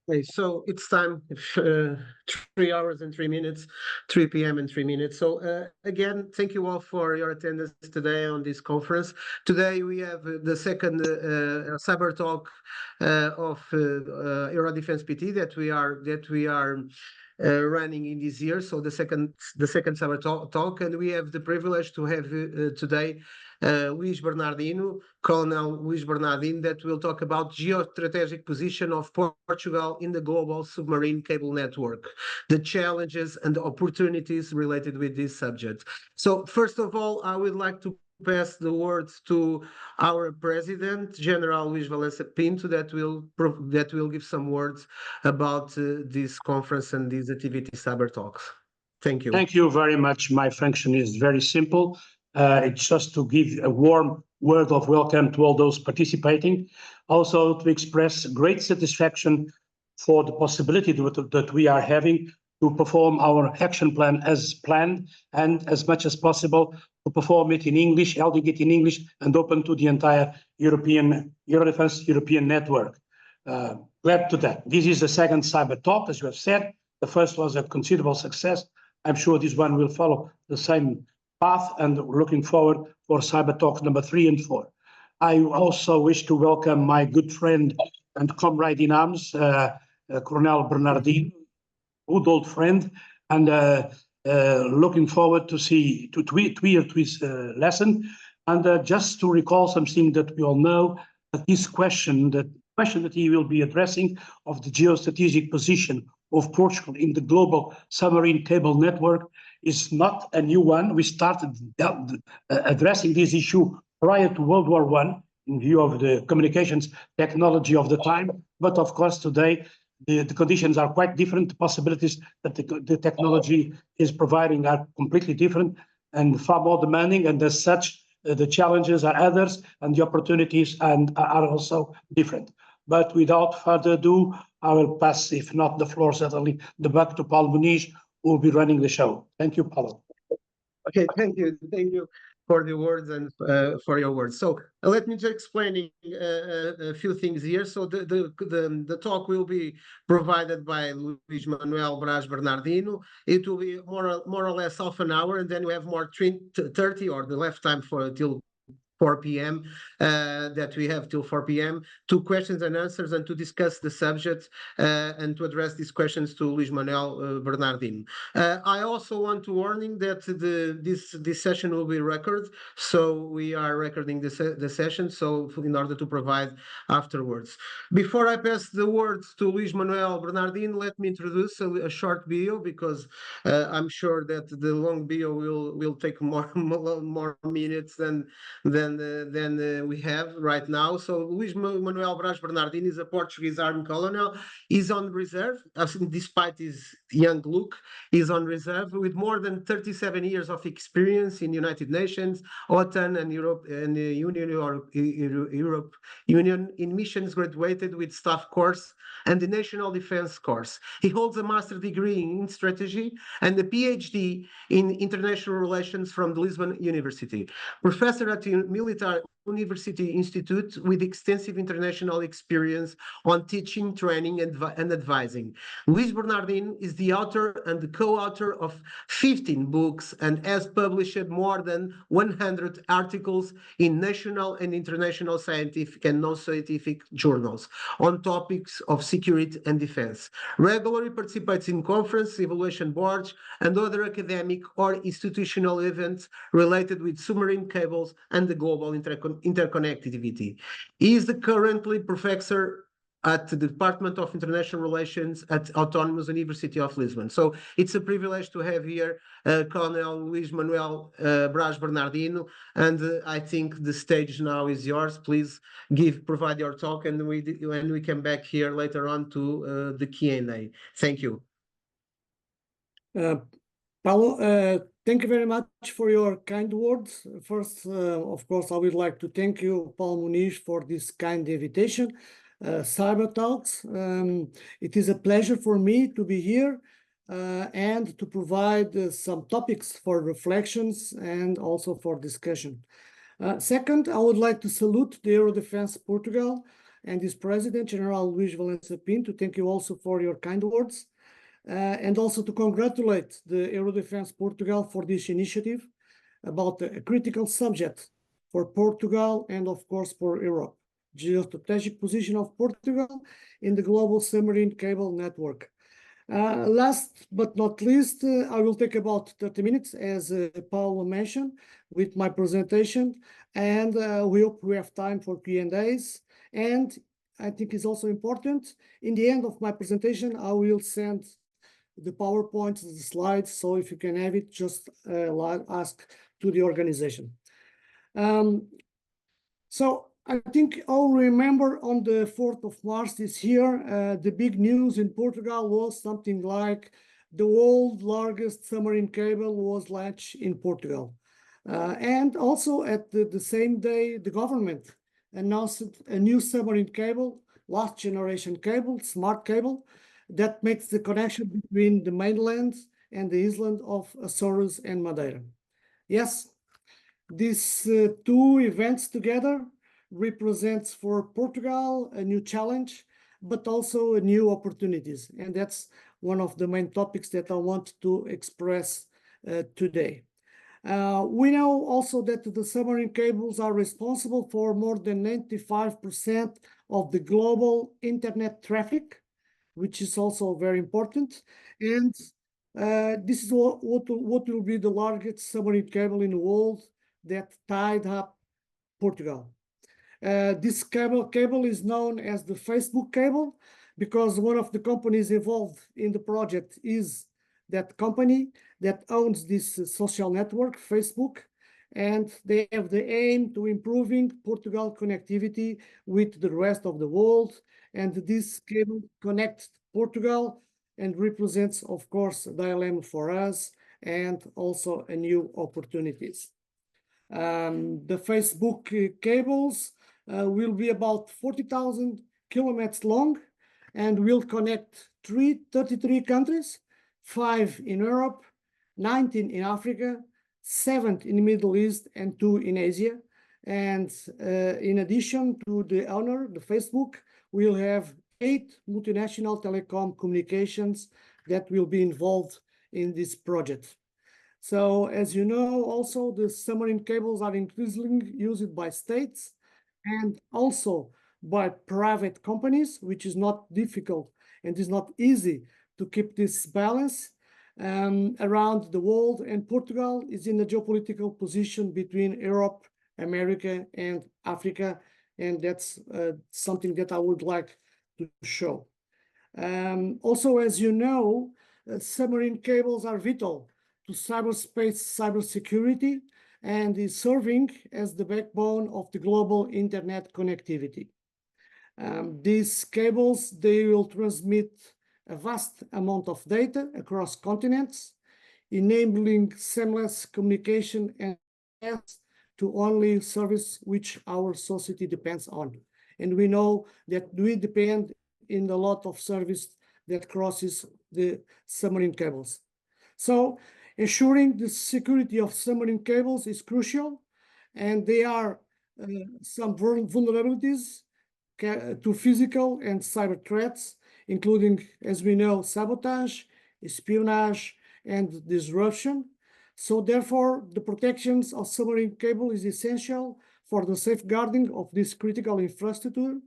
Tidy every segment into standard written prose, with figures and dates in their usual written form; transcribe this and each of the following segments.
Okay, so it's time, 3 hours and 3 minutes, 3 p.m. and 3 minutes. So again, thank you all for your attendance today on this conference. Today we have the second cyber talk of Euro Defense PT that we are running in this year. So the second cyber talk, and we have the privilege to have today Luís Bernardino, Colonel Luís Bernardino, that will talk about geostrategic position of Portugal in the global submarine cable network, the challenges and the opportunities related with this subject. So first of all, I would like to pass the words to our president, General Luís Valença Pinto, that will give some words about this conference and these activity cyber talks. Thank you. Thank you very much. My function is very simple. It's just to give a warm word of welcome to all those participating. Also to express great satisfaction for the possibility that we are having to perform our action plan as planned, and as much as possible to perform it in English, holding it in English and open to the entire Eurodefense European network. Glad to that. This is the second cyber talk, as you have said. The first was a considerable success. I'm sure this one will follow the same path, and looking forward for cyber talks number 3 and 4. I also wish to welcome my good friend and comrade in arms, Colonel Bernardino, good old friend, and looking forward to hear his lesson. And just to recall something that we all know, that this question that he will be addressing of the geostrategic position of Portugal in the global submarine cable network is not a new one. We started addressing this issue prior to World War I in view of the communications technology of the time. But of course, today, the conditions are quite different. The possibilities that the technology is providing are completely different and far more demanding. And as such, the challenges are others and the opportunities are also different. But without further ado, I will pass, if not the floor, certainly the buck to Paulo Muniz, who will be running the show. Thank you, Paulo. Okay, thank you for the words and for your words. So let me just explain a few things here. So the talk will be provided by Luís Manuel Braz Bernardino. It will be more or less half an hour, and then we have more 30 or the left time till 4 p.m. That we have till 4 p.m. to questions and answers and to discuss the subject and to address these questions to Luís Manuel Bernardino. I also want to warning that this session will be recorded, so we are recording the session, so in order to provide afterwards. Before I pass the words to Luís Manuel Bernardino, let me introduce a short bio, because I'm sure that the long bio will take more minutes than we have right now. So Luís Manuel Braz Bernardino is a Portuguese army colonel. He's on reserve, despite his young look. He's on reserve with more than 37 years of experience in United Nations, OTAN, and Europe, and the Europe Union in missions, graduated with staff course and the National Defense course. He holds a master's degree in strategy and a PhD in international relations from the Lisbon University. Professor at the Military University Institute with extensive international experience on teaching, training, and advising. Luís Bernardino is the author and the co-author of 15 books and has published more than 100 articles in national and international scientific and non-scientific journals on topics of security and defense. Regularly participates in conference, evaluation boards, and other academic or institutional events related with submarine cables and the global interconnectivity. He is currently professor at the Department of International Relations at Autonomous University of Lisbon. So it's a privilege to have here Colonel Luís Manuel Braz Bernardino, and I think the stage now is yours. Please provide your talk, and we come back here later on to the Q&A. Thank you. Paulo, thank you very much for your kind words. First, of course, I would like to thank you, Paulo Muniz, for this kind invitation. Cyber Talks. It is a pleasure for me to be here and to provide some topics for reflections and also for discussion. Second, I would like to salute the Eurodefense Portugal and its president, General Luis Valença Pinto, to thank you also for your kind words, and also to congratulate the Eurodefense Portugal for this initiative about a critical subject for Portugal and, of course, for Europe, geostrategic position of Portugal in the global submarine cable network. Last but not least, I will take about 30 minutes, as Paulo mentioned, with my presentation, and we hope we have time for Q&As. And I think it's also important, in the end of my presentation, I will send the PowerPoint, the slides, so if you can have it, just ask to the organization. So I think I'll remember on the 4th of March this year, the big news in Portugal was something like the world's largest submarine cable was launched in Portugal. And also at the same day, the government announced a new submarine cable, last generation cable, smart cable, that makes the connection between the mainland and the island of Açores and Madeira. Yes, these two events together represents for Portugal a new challenge, but also a new opportunities. And that's one of the main topics that I want to express today. We know also that the submarine cables are responsible for more than 95% of the global internet traffic, which is also very important. And this is what will be the largest submarine cable in the world that tied up Portugal. This cable is known as the Facebook cable because one of the companies involved in the project is that company that owns this social network, Facebook, and they have the aim to improving Portugal connectivity with the rest of the world. And this cable connects Portugal and represents, of course, a dilemma for us and also a new opportunities. The Facebook cables will be about 40,000 kilometers long and will connect 33 countries, 5 in Europe, 19 in Africa, 7 in the Middle East, and 2 in Asia. And in addition to the owner, the Facebook, we'll have 8 multinational telecom communications that will be involved in this project. So as you know, also the submarine cables are increasingly used by states and also by private companies, which is not difficult and is not easy to keep this balance around the world. And Portugal is in a geopolitical position between Europe, America, and Africa. And that's something that I would like to show. Also, as you know, submarine cables are vital to cyberspace cybersecurity and is serving as the backbone of the global internet connectivity. These cables, they will transmit a vast amount of data across continents, enabling seamless communication and access to only service which our society depends on. And we know that we depend in a lot of service that crosses the submarine cables. So ensuring the security of submarine cables is crucial, and there are some vulnerabilities to physical and cyber threats, including, as we know, sabotage, espionage, and disruption. So therefore, the protections of submarine cable is essential for the safeguarding of this critical infrastructure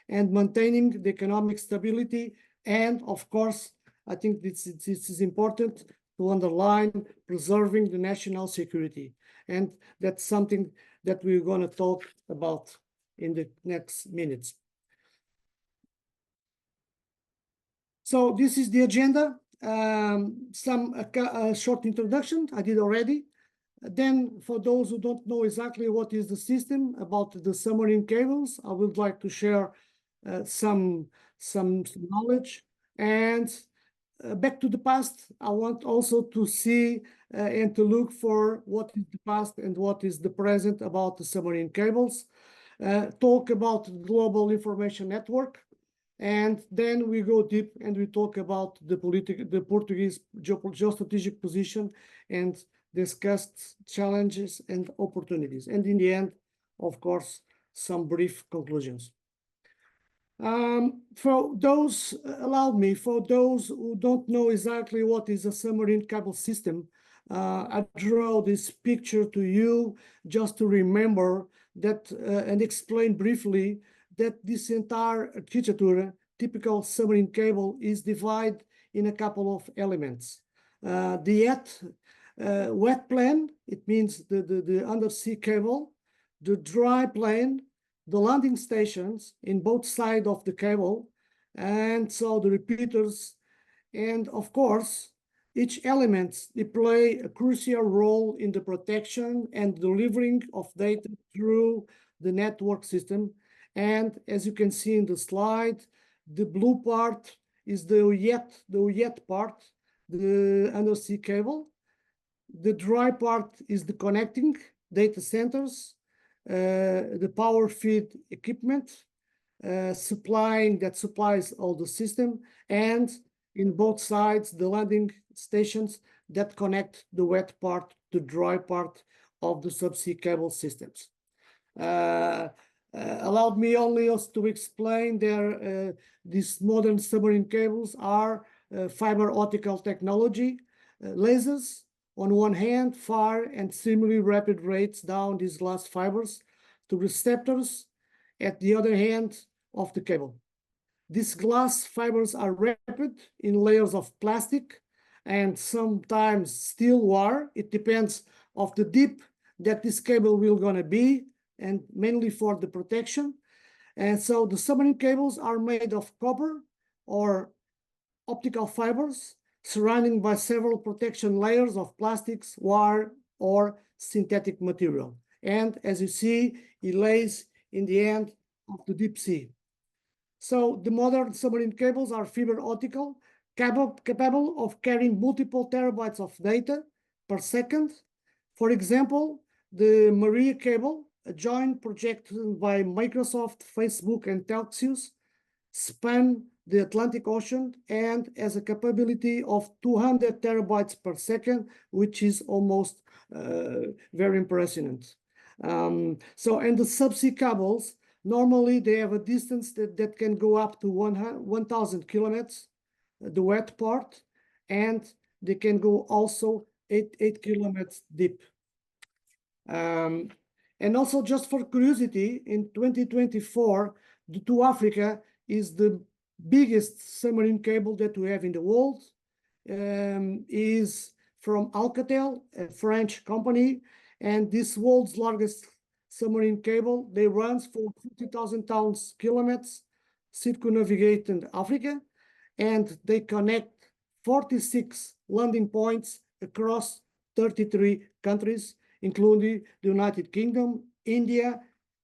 and maintaining the economic stability. And of course, I think this is important to underline preserving the national security. And that's something that we're going to talk about in the next minutes. So this is the agenda. Some short introduction I did already. Then for those who don't know exactly what is the system about the submarine cables, I would like to share some knowledge. And back to the past, I want also to see and to look for what is the past and what is the present about the submarine cables. Talk about the global information network. And then we go deep and we talk about the Portuguese geostrategic position and discuss challenges and opportunities. And in the end, of course, some brief conclusions. For those, for those who don't know exactly what is a submarine cable system, I draw this picture to you just to remember that and explain briefly that this entire architecture, typical submarine cable, is divided in a couple of elements. The wet plane, it means the undersea cable, the dry plane, the landing stations in both sides of the cable, and so the repeaters, and of course, each element, they play a crucial role in the protection and delivering of data through the network system. And as you can see in the slide, the blue part is the wet part, the undersea cable. The dry part is the connecting data centers, the power feed equipment, that supplies all the system, and in both sides, the landing stations that connect the wet part to dry part of the subsea cable systems. Allowed me only to explain these modern submarine cables are fiber optical technology, lasers, on one hand, fire and similarly rapid rates down these glass fibers to receptors at the other hand of the cable. These glass fibers are wrapped in layers of plastic and sometimes steel wire. It depends of the deep that this cable will gonna be, and mainly for the protection. And so the submarine cables are made of copper or optical fibers surrounded by several protection layers of plastics, wire, or synthetic material. And as you see, it lays in the end of the deep sea. So the modern submarine cables are fiber optical, capable of carrying multiple terabytes of data per second. For example, the Maria cable, a joint project by Microsoft, Facebook, and Telxius, span the Atlantic Ocean and has a capability of 200 terabytes per second, which is almost very impressive. And the subsea cables, normally they have a distance that can go up to 1,000 kilometers, the wet part, and they can go also 8 kilometers deep. And also, just for curiosity, in 2024, the 2 Africa is the biggest submarine cable that we have in the world. Is from Alcatel, a French company, and this world's largest submarine cable, they runs for 50,000 kilometers, circumnavigating Africa, and they connect 46 landing points across 33 countries, including the United Kingdom, India,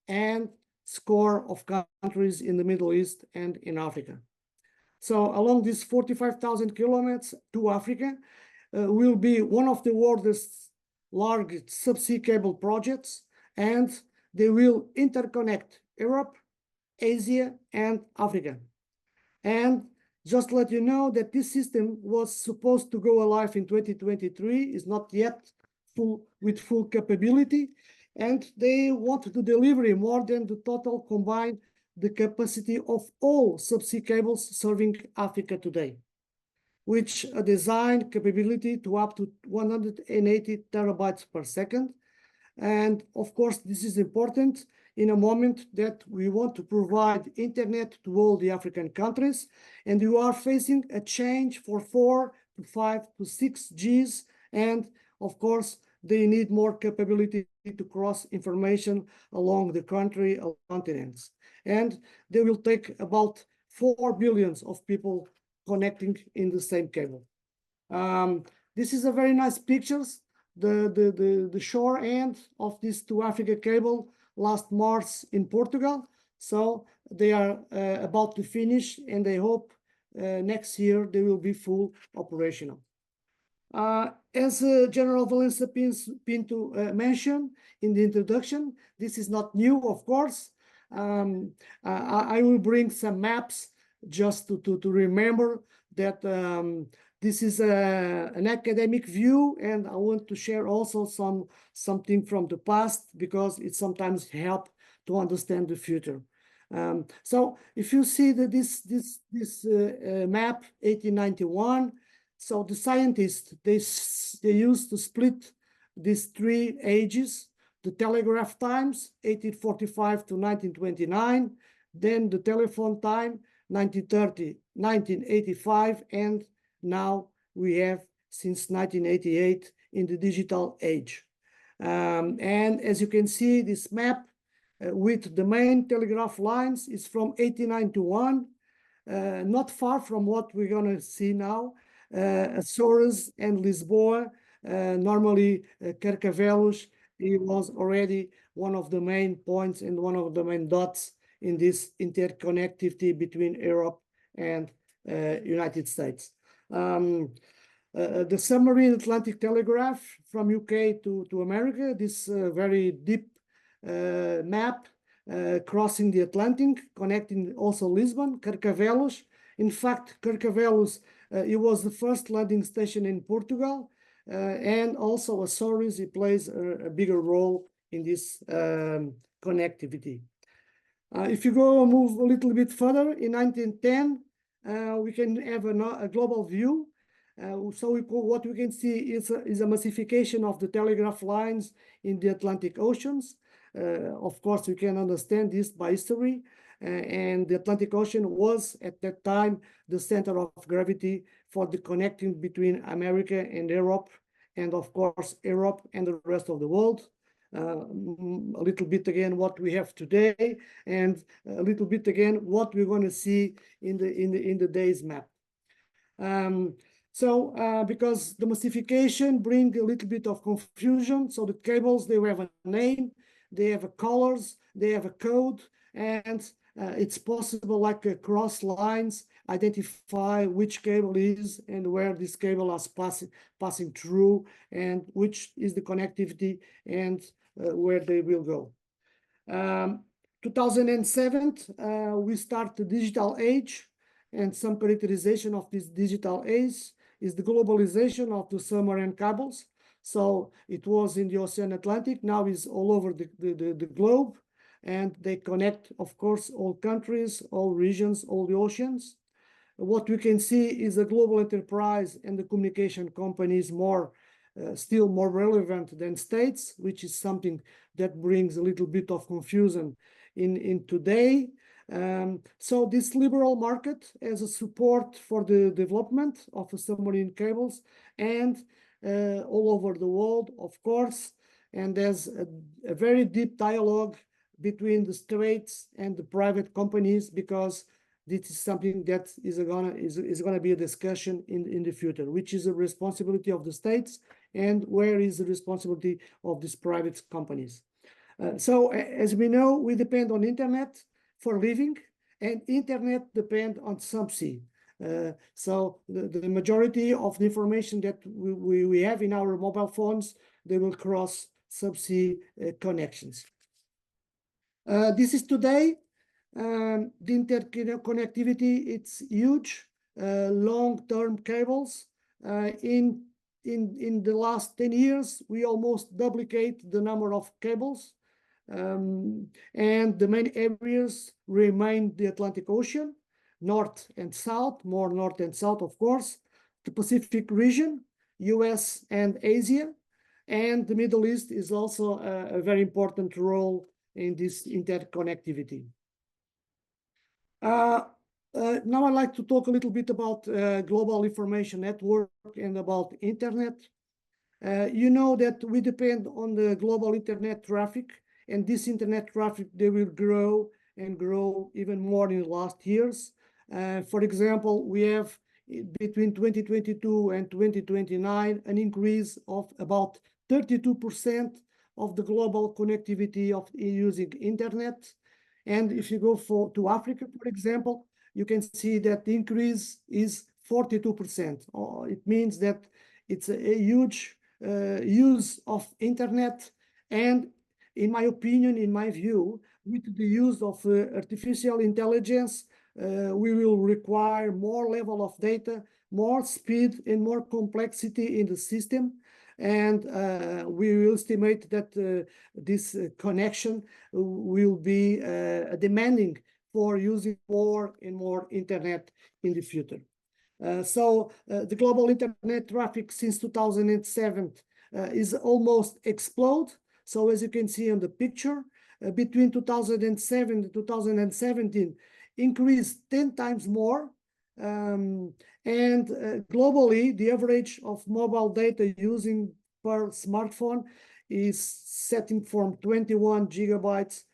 and score of countries in the Middle East and in Africa. So along these 45,000 kilometers to Africa will be one of the world's largest subsea cable projects, and they will interconnect Europe, Asia, and Africa. And just let you know that this system was supposed to go live in 2023, is not yet with full capability, and they want to deliver more than the total combined the capacity of all subsea cables serving Africa today, which a design capability to up to 180 terabytes per second. And of course, this is important in a moment that we want to provide internet to all the African countries, and you are facing a change for 4 to 5 to 6Gs, and of course, they need more capability to cross information along the country continents. And they will take about 4 billion of people connecting in the same cable. This is a very nice pictures. The shore end of this to Africa cable last March in Portugal. So they are about to finish, and I hope next year they will be full operational. As General Valença Pinto mentioned in the introduction, this is not new, of course. I will bring some maps just to remember that this is an academic view, and I want to share also something from the past because it sometimes helps to understand the future. So if you see that this map 1891, so the scientists they used to split these three ages: the telegraph times 1845 to 1929, then the telephone time 1930 1985, and now we have since 1988 in the digital age. And as you can see, this map with the main telegraph lines is from 1891, not far from what we're going to see now. Açores and Lisboa, normally Carcavelos, it was already one of the main points and one of the main dots in this interconnectivity between Europe and United States. The submarine Atlantic telegraph from UK to America, this very deep map crossing the Atlantic, connecting also Lisbon, Carcavelos. In fact, Carcavelos, it was the first landing station in Portugal, and also Açores, it plays a bigger role in this connectivity. If you move a little bit further, in 1910, we can have a global view. So what we can see is a massification of the telegraph lines in the Atlantic Oceans. Of course, we can understand this by history. And the Atlantic Ocean was, at that time, the center of gravity for the connecting between America and Europe, and of course, Europe and the rest of the world. A little bit again what we have today, and a little bit again what we're going to see in the day's map. Because the massification bring a little bit of confusion, so the cables, they have a name, they have a colors, they have a code, and it's possible, like across lines, identify which cable is and where this cable is passing through, and which is the connectivity and where they will go. 2007, we start the digital age, and some characterization of this digital age is the globalization of the submarine cables. So it was in the Ocean Atlantic, now is all over the globe, and they connect, of course, all countries, all regions, all the oceans. What we can see is a global enterprise, and the communication companies still more relevant than states, which is something that brings a little bit of confusion in today. So this liberal market as a support for the development of the submarine cables, and all over the world, of course, and there's a very deep dialogue between the states and the private companies, because this is something that is gonna be a discussion in the future, which is a responsibility of the states and where is the responsibility of these private companies. So as we know, we depend on internet for living, and internet depend on subsea. So the majority of the information that we have in our mobile phones, they will cross subsea connections. This is today. The interconnectivity, it's huge, long-term cables. In the last 10 years, we almost duplicate the number of cables. And the main areas remain the Atlantic Ocean, north and south, more north and south, of course, the Pacific region, US and Asia, and the Middle East is also a very important role in this interconnectivity. Now I'd like to talk a little bit about global information network and about internet. You know that we depend on the global internet traffic, and this internet traffic, they will grow and grow even more in the last years. For example, we have between 2022 and 2029 an increase of about 32% of the global connectivity of using internet. And if you go to Africa, for example, you can see that the increase is 42%. It means that it's a huge use of internet. And in my opinion, in my view, with the use of artificial intelligence, we will require more level of data, more speed, and more complexity in the system. And we will estimate that this connection will be demanding for using more and more internet in the future. The global internet traffic since 2007 is almost explode. So as you can see on the picture, between 2007 and 2017, increased 10 times more. Globally, the average of mobile data using per smartphone is setting from 21 gigabytes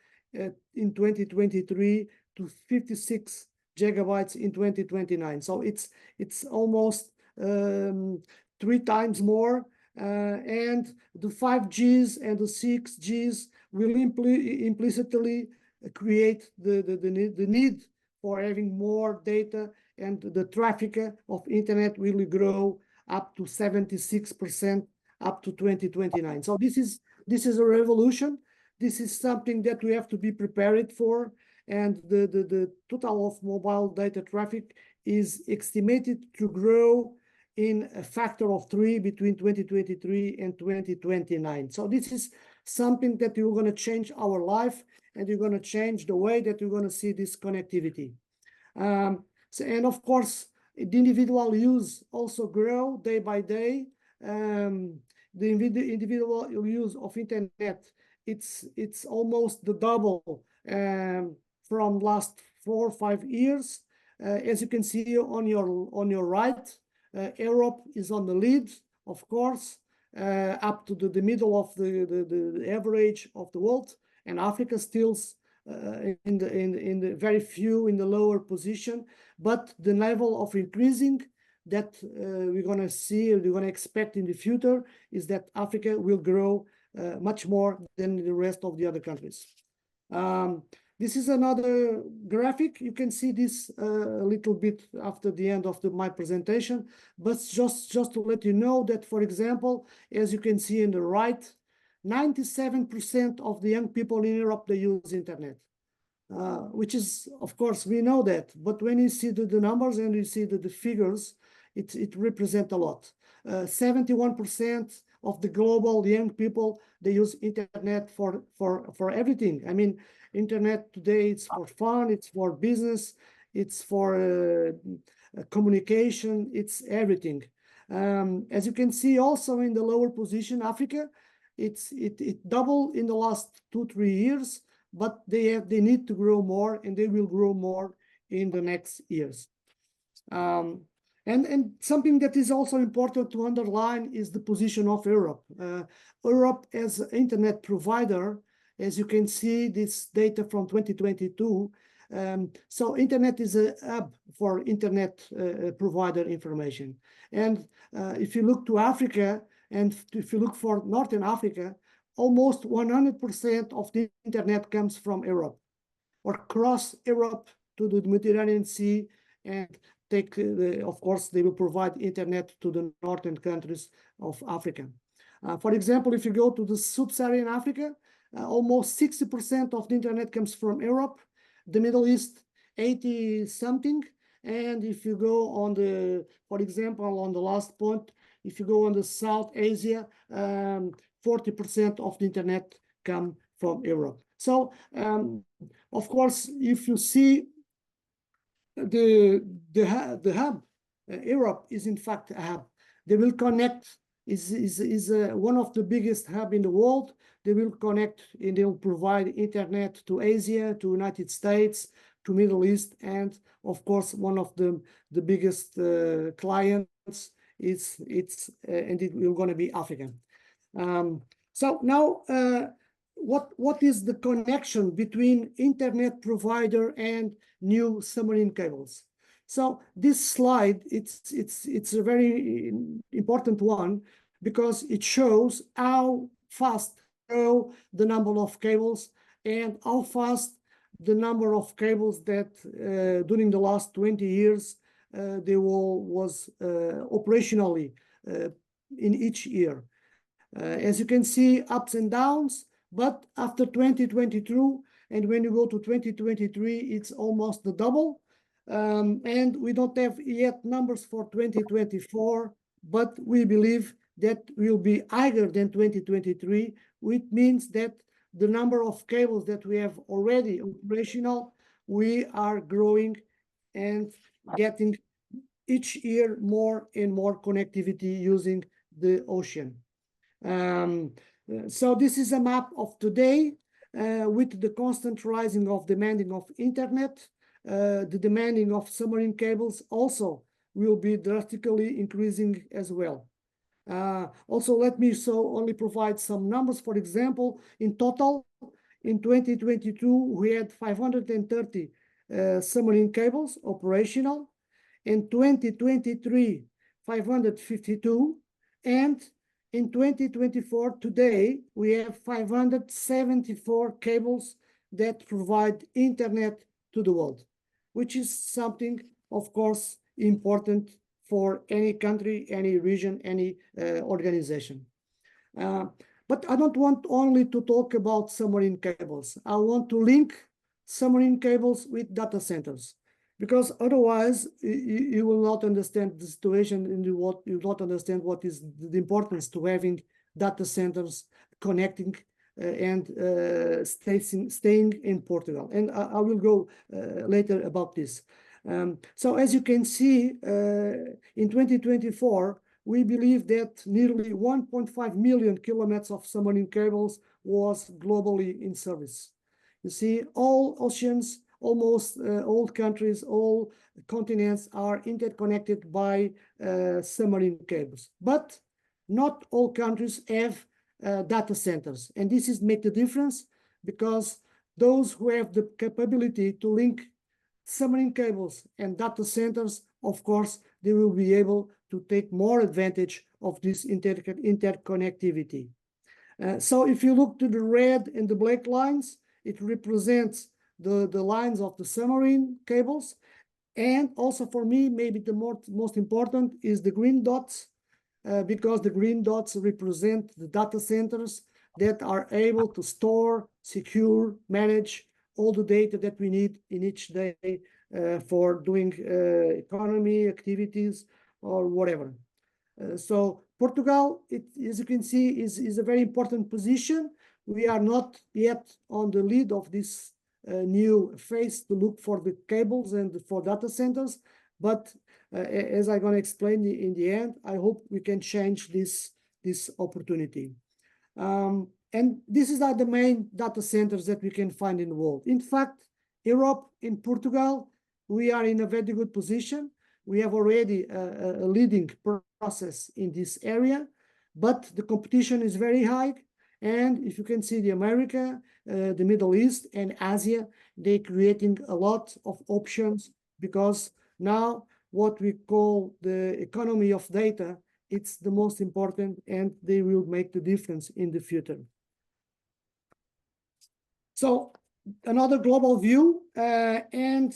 in 2023 to 56 gigabytes in 2029. So it's almost 3 times more. And the 5Gs and the 6Gs will implicitly create the need for having more data, and the traffic of internet will grow up to 76% up to 2029. So this is a revolution. This is something that we have to be prepared for. And the total of mobile data traffic is estimated to grow in a factor of 3 between 2023 and 2029. So this is something that you're going to change our life, and you're going to change the way that you're going to see this connectivity. And of course, the individual use also grow day by day. The individual use of internet, it's almost the double from last 4 or 5 years. As you can see on your right, Europe is on the lead, of course, up to the middle of the average of the world, and Africa still in the very few in the lower position. But the level of increasing that we're going to see, we're going to expect in the future, is that Africa will grow much more than the rest of the other countries. This is another graphic. You can see this a little bit after the end of my presentation, but just to let you know that, for example, as you can see in the right, 97% of the young people in Europe, they use internet, which is, of course, we know that. But when you see the numbers and you see the figures, it represents a lot. 71% of the global young people, they use internet for everything. I mean, internet today, it's for fun, it's for business, it's for communication, it's everything. As you can see also in the lower position, Africa, it doubled in the last 2-3 years, but they need to grow more, and they will grow more in the next years. And something that is also important to underline is the position of Europe. Europe as an internet provider, as you can see this data from 2022. So internet is a hub for internet provider information. And if you look to Africa, and if you look for Northern Africa, almost 100% of the internet comes from Europe, or cross Europe to the Mediterranean Sea, and of course, they will provide internet to the northern countries of Africa. For example, if you go to the Sub-Saharan Africa, almost 60% of the internet comes from Europe, the Middle East, 80-something. And if you go on for example, on the last point, if you go on the South Asia, 40% of the internet come from Europe. So, of course, if you see the hub, Europe is in fact a hub. They will connect, is one of the biggest hub in the world. They will connect and they will provide internet to Asia, to United States, to Middle East, and of course one of the biggest clients and it will going to be Africa. So now what is the connection between internet provider and new submarine cables? So this slide, it's a very important one, because it shows how fast grow the number of cables and how fast the number of cables that during the last 20 years they was operationally in each year. As you can see, ups and downs, but after 2022, and when you go to 2023, it's almost the double. And we don't have yet numbers for 2024, but we believe that will be higher than 2023, which means that the number of cables that we have already operational we are growing and getting each year more and more connectivity using the ocean. So this is a map of today with the constant rising of demanding of internet. The demanding of submarine cables also will be drastically increasing as well. Also, let me only provide some numbers. For example, in total, in 2022, we had 530 submarine cables operational. In 2023, 552. And in 2024, today, we have 574 cables that provide internet to the world, which is something, of course, important for any country, any region, any organization. But I don't want only to talk about submarine cables. I want to link submarine cables with data centers, because otherwise you will not understand the situation and you will not understand what is the importance to having data centers connecting and staying in Portugal. And I will go later about this. So as you can see, in 2024, we believe that nearly 1.5 million kilometers of submarine cables was globally in service. You see, all oceans, almost all countries, all continents are interconnected by submarine cables. But not all countries have data centers. And this is make the difference, because those who have the capability to link submarine cables and data centers, of course, they will be able to take more advantage of this interconnectivity. So if you look to the red and the black lines, it represents the lines of the submarine cables. And also for me, maybe the most important is the green dots, because the green dots represent the data centers that are able to store, secure, manage all the data that we need in each day for doing economy activities or whatever. So Portugal, as you can see, is a very important position. We are not yet on the lead of this new phase to look for the cables and for data centers, but as I'm going to explain in the end, I hope we can change this opportunity. And these are the main data centers that we can find in the world. In fact, Europe, in Portugal, we are in a very good position. We have already a leading process in this area, but the competition is very high. And if you can see the America, the Middle East and Asia, they're creating a lot of options, because now what we call the economy of data, it's the most important, and they will make the difference in the future. So another global view and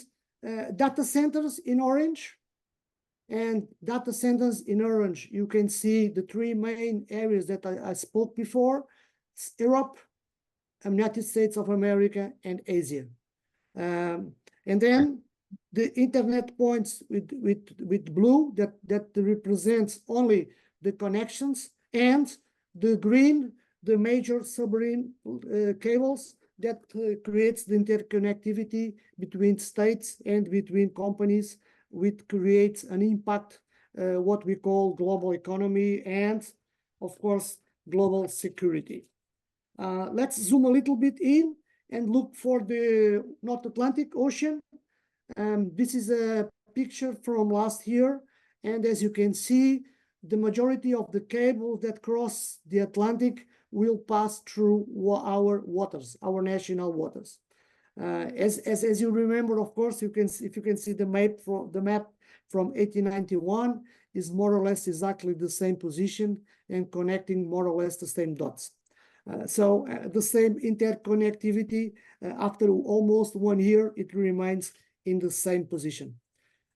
data centers in orange. And data centers in orange, you can see the three main areas that I spoke before: Europe, United States of America, and Asia. And then the internet points with blue that represents only the connections, and the green, the major submarine cables that creates the interconnectivity between states and between companies, which creates an impact, what we call global economy and, of course, global security. Let's zoom a little bit in and look for the North Atlantic Ocean. This is a picture from last year, and as you can see, the majority of the cables that cross the Atlantic will pass through our waters, our national waters. As you remember, of course, if you can see the map from 1891 is more or less exactly the same position and connecting more or less the same dots. So the same interconnectivity, after almost 1 year, it remains in the same position.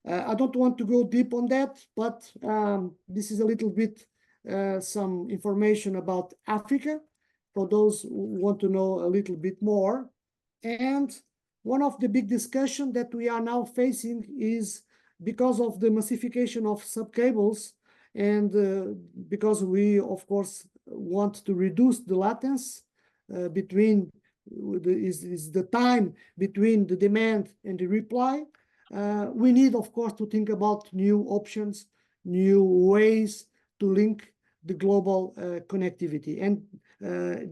I don't want to go deep on that, but this is a little bit some information about Africa for those who want to know a little bit more. And one of the big discussions that we are now facing is because of the massification of subcables, and because we, of course, want to reduce the latency between is the time between the demand and the reply. We need, of course, to think about new options, new ways to link the global connectivity. And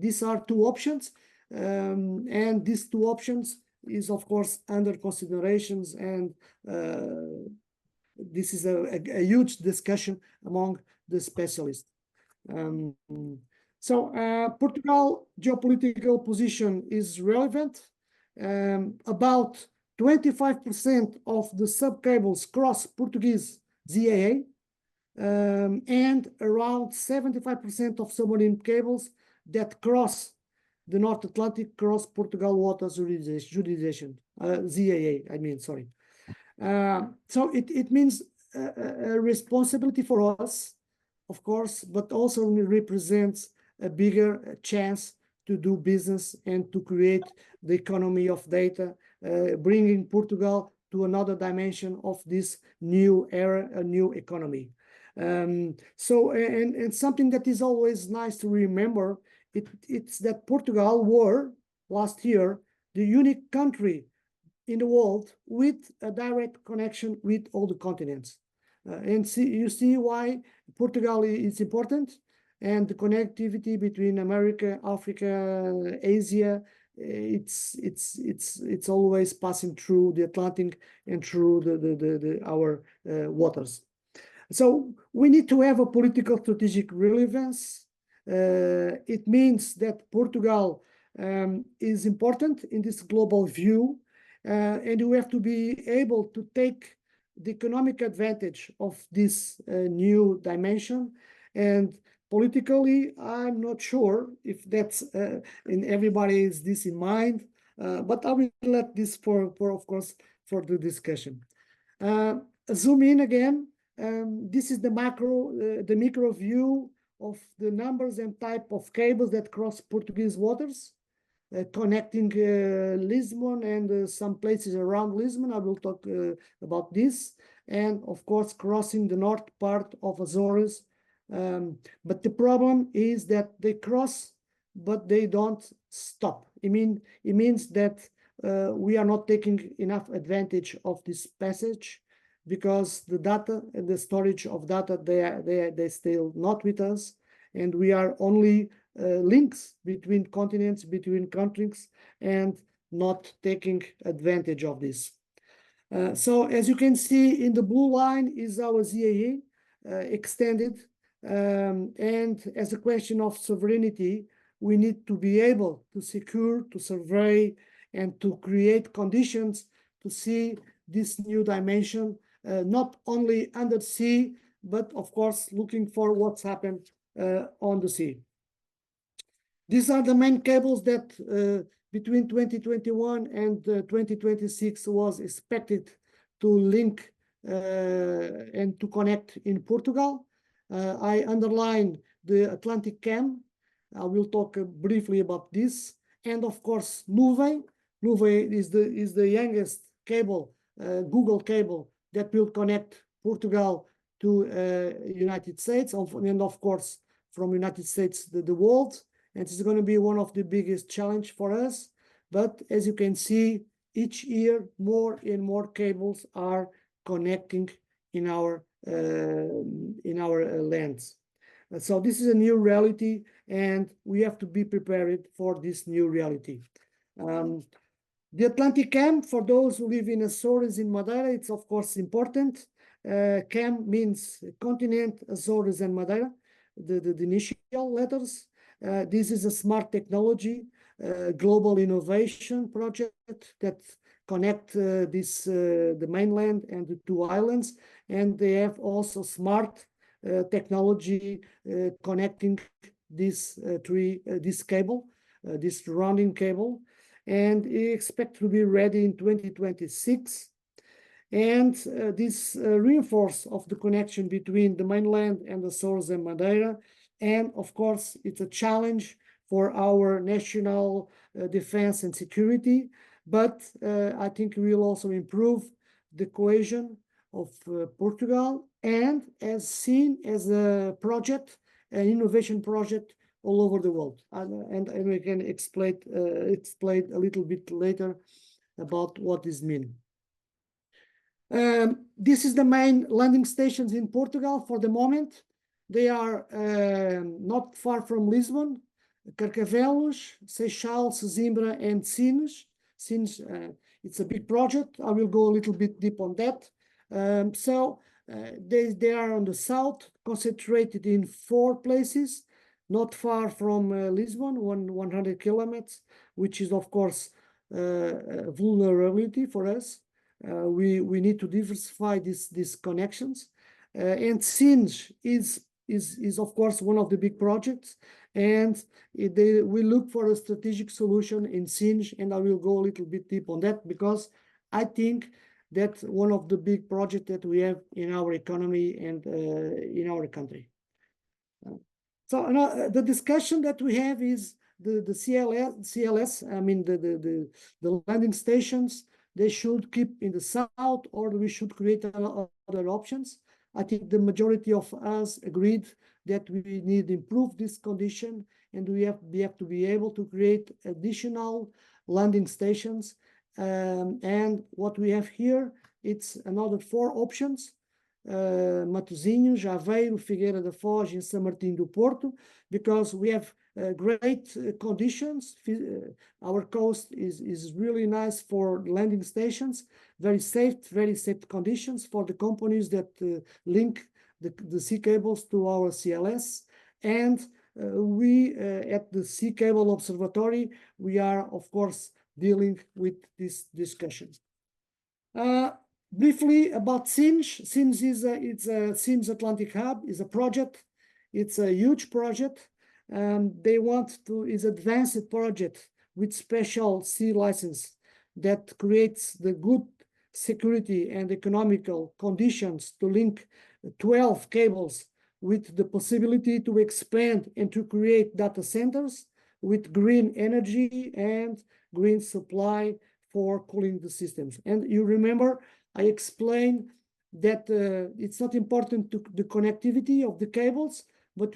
these are two options. And these two options is, of course, under considerations. And this is a huge discussion among the specialists. Portugal geopolitical position is relevant. About 25% of the subcables cross Portuguese ZAA, and around 75% of submarine cables that cross the North Atlantic cross Portugal waters jurisdiction, ZAA, I mean, sorry. So it means a responsibility for us, of course, but also represents a bigger chance to do business and to create the economy of data, bringing Portugal to another dimension of this new era, a new economy. And something that is always nice to remember, it's that Portugal were last year the unique country in the world with a direct connection with all the continents. And you see why Portugal is important, and the connectivity between America, Africa, Asia, it's always passing through the Atlantic and through our waters. So we need to have a political strategic relevance. It means that Portugal is important in this global view, and we have to be able to take the economic advantage of this new dimension. And politically, I'm not sure if that's in everybody's this in mind, but I will let this for of course for the discussion. Zoom in again. This is the micro view of the numbers and type of cables that cross Portuguese waters, connecting Lisbon and some places around Lisbon. I will talk about this. And of course, crossing the north part of Azores. But the problem is that they cross, but they don't stop. It means that we are not taking enough advantage of this passage, because the data and the storage of data, they still not with us, and we are only links between continents, between countries, and not taking advantage of this. So as you can see in the blue line is our ZAE extended, and as a question of sovereignty, we need to be able to secure, to survey, and to create conditions to see this new dimension, not only under sea, but of course looking for what's happened on the sea. These are the main cables that between 2021 and 2026 was expected to link and to connect in Portugal. I underline the Atlantic CAM. I will talk briefly about this. And of course, Nuvem. Nuvem is the youngest cable, Google cable, that will connect Portugal to United States, and of course, from United States, the world. And it's going to be one of the biggest challenge for us. But as you can see, each year, more and more cables are connecting in our lands. So this is a new reality, and we have to be prepared for this new reality. The Atlantic CAM, for those who live in Azores in Madeira, it's of course important. CAM means continent, Azores, and Madeira, the initial letters. This is a smart technology, global innovation project that connect the mainland and the two islands, and they have also smart technology connecting this cable, this rounding cable, and expect to be ready in 2026. And this reinforce of the connection between the mainland and the Azores and Madeira. And of course, it's a challenge for our national defense and security, but I think we will also improve the cohesion of Portugal, and as seen as a project, an innovation project all over the world. And we can explain a little bit later about what this means. This is the main landing stations in Portugal for the moment. They are not far from Lisbon, Carcavelos, Seixal, Sesimbra, and Sines. Sines, it's a big project. I will go a little bit deep on that. They are on the south, concentrated in 4 places, not far from Lisbon, 100 kilometers, which is, of course, a vulnerability for us. We need to diversify these connections. And Sines is of course one of the big projects, and we look for a strategic solution in Sines, and I will go a little bit deep on that because I think that's one of the big projects that we have in our economy and in our country. So the discussion that we have is the CLS, I mean the landing stations, they should keep in the south, or we should create other options. I think the majority of us agreed that we need to improve this condition, and we have to be able to create additional landing stations. And what we have here, it's another 4 options. Matosinhos, Aveiro, Figueira da Foz, and São Martinho do Porto, because we have great conditions. Our coast is really nice for landing stations, very safe conditions for the companies that link the sea cables to our CLS. And we at the Sea Cable Observatory, we are of course dealing with this discussion. Briefly about Sines. Sines is Sines Atlantic Hub is a project. It's a huge project. They want to is advanced project with special sea license that creates the good security and economical conditions to link 12 cables with the possibility to expand and to create data centers with green energy and green supply for cooling the systems. And you remember I explained that it's not important to the connectivity of the cables, but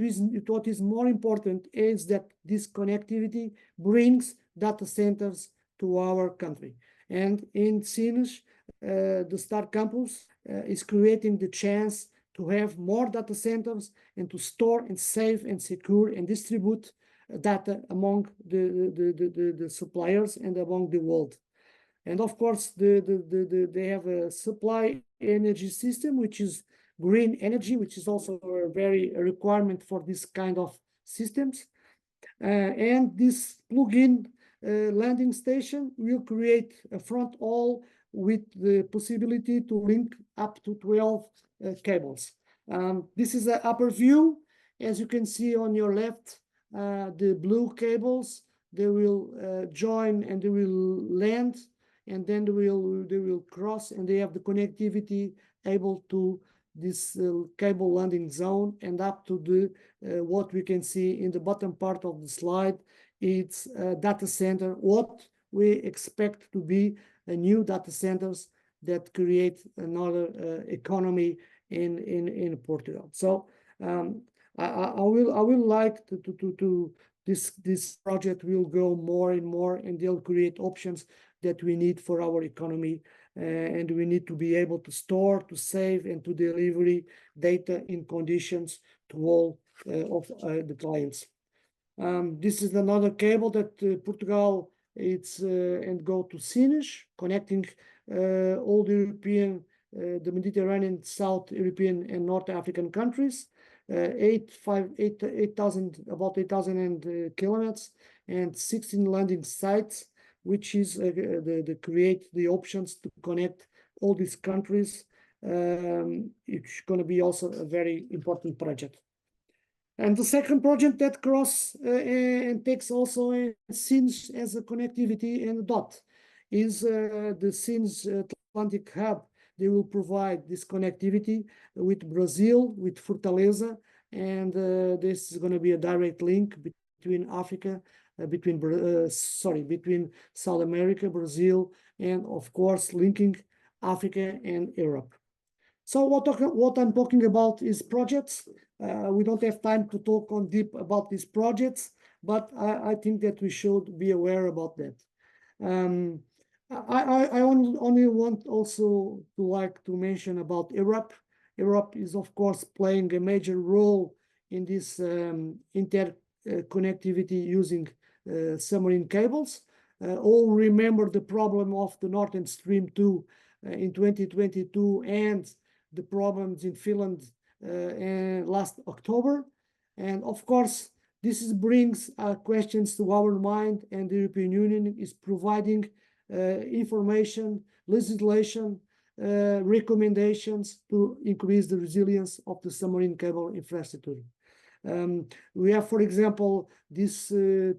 what is more important is that this connectivity brings data centers to our country. And in Sines, the Star Campus is creating the chance to have more data centers and to store and save and secure and distribute data among the suppliers and among the world. And of course, they have a supply energy system, which is green energy, which is also a requirement for this kind of systems. And this plug-in landing station will create a front haul with the possibility to link up to 12 cables. This is an upper view. As you can see on your left, the blue cables, they will join and they will land, and then they will cross, and they have the connectivity able to this cable landing zone and up to the what we can see in the bottom part of the slide. It's a data center, what we expect to be a new data centers that create another economy in Portugal. So I will like to this project will go more and more, and they'll create options that we need for our economy, and we need to be able to store, to save, and to deliver data in conditions to all of the clients. This is another cable that Portugal and go to Sines, connecting all the European, the Mediterranean, South European, and North African countries. 8,000 kilometers and 16 landing sites, which is create the options to connect all these countries. It's going to be also a very important project. And the second project that cross and takes also Sines as a connectivity and dot is the Sines Atlantic Hub. They will provide this connectivity with Brazil, with Fortaleza, and this is going to be a direct link between Africa, between South America, Brazil, and of course linking Africa and Europe. So what I'm talking about is projects. We don't have time to talk on deep about these projects, but I think that we should be aware about that. I only want also to like to mention about Europe. Europe is, of course, playing a major role in this interconnectivity using submarine cables. All remember the problem of the Nord Stream 2 in 2022 and the problems in Finland last October. And of course, this brings questions to our mind, and the European Union is providing information, legislation, recommendations to increase the resilience of the submarine cable infrastructure. We have, for example, these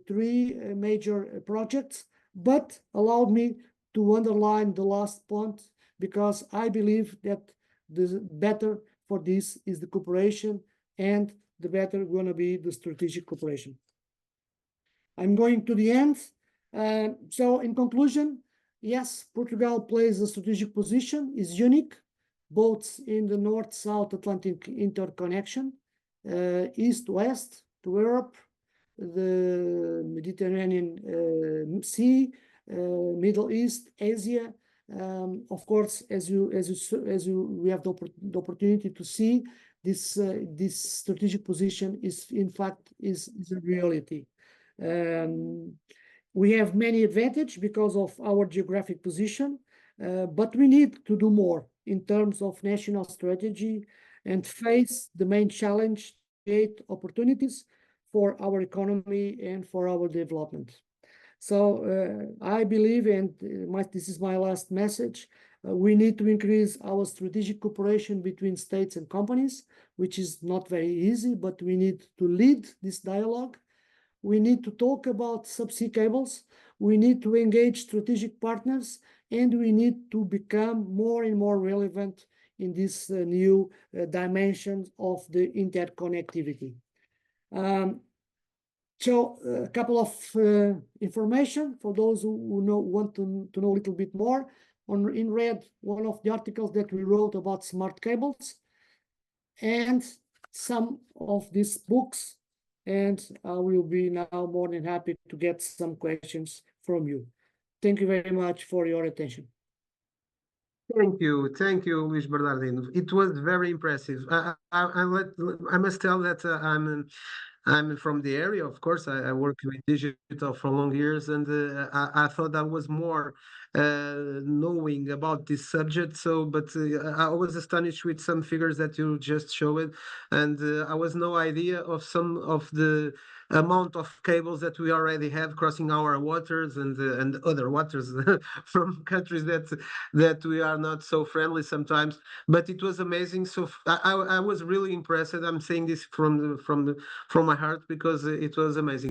three major projects, but allow me to underline the last point, because I believe that the better for this is the cooperation, and the better going to be the strategic cooperation. I'm going to the end. So in conclusion, yes, Portugal plays a strategic position, is unique, both in the North-South Atlantic interconnection, East-West to Europe, the Mediterranean Sea, Middle East, Asia. Of course, as we have the opportunity to see, this strategic position is in fact is a reality. We have many advantages because of our geographic position, but we need to do more in terms of national strategy and face the main challenge, create opportunities for our economy and for our development. So I believe, and this is my last message, we need to increase our strategic cooperation between states and companies, which is not very easy, but we need to lead this dialogue. We need to talk about subsea cables. We need to engage strategic partners, and we need to become more and more relevant in this new dimension of the interconnectivity. So a couple of information for those who want to know a little bit more. In red, one of the articles that we wrote about smart cables, and some of these books, and I will be now more than happy to get some questions from you. Thank you very much for your attention. Thank you, Luis Bernardino. It was very impressive. I must tell that I'm from the area, of course. I work with digital for long years, and I thought I was more knowing about this subject. So, but I was astonished with some figures that you just showed, and I was no idea of some of the amount of cables that we already have crossing our waters and other waters from countries that we are not so friendly sometimes. But it was amazing. So I was really impressed. I'm saying this from my heart because it was amazing.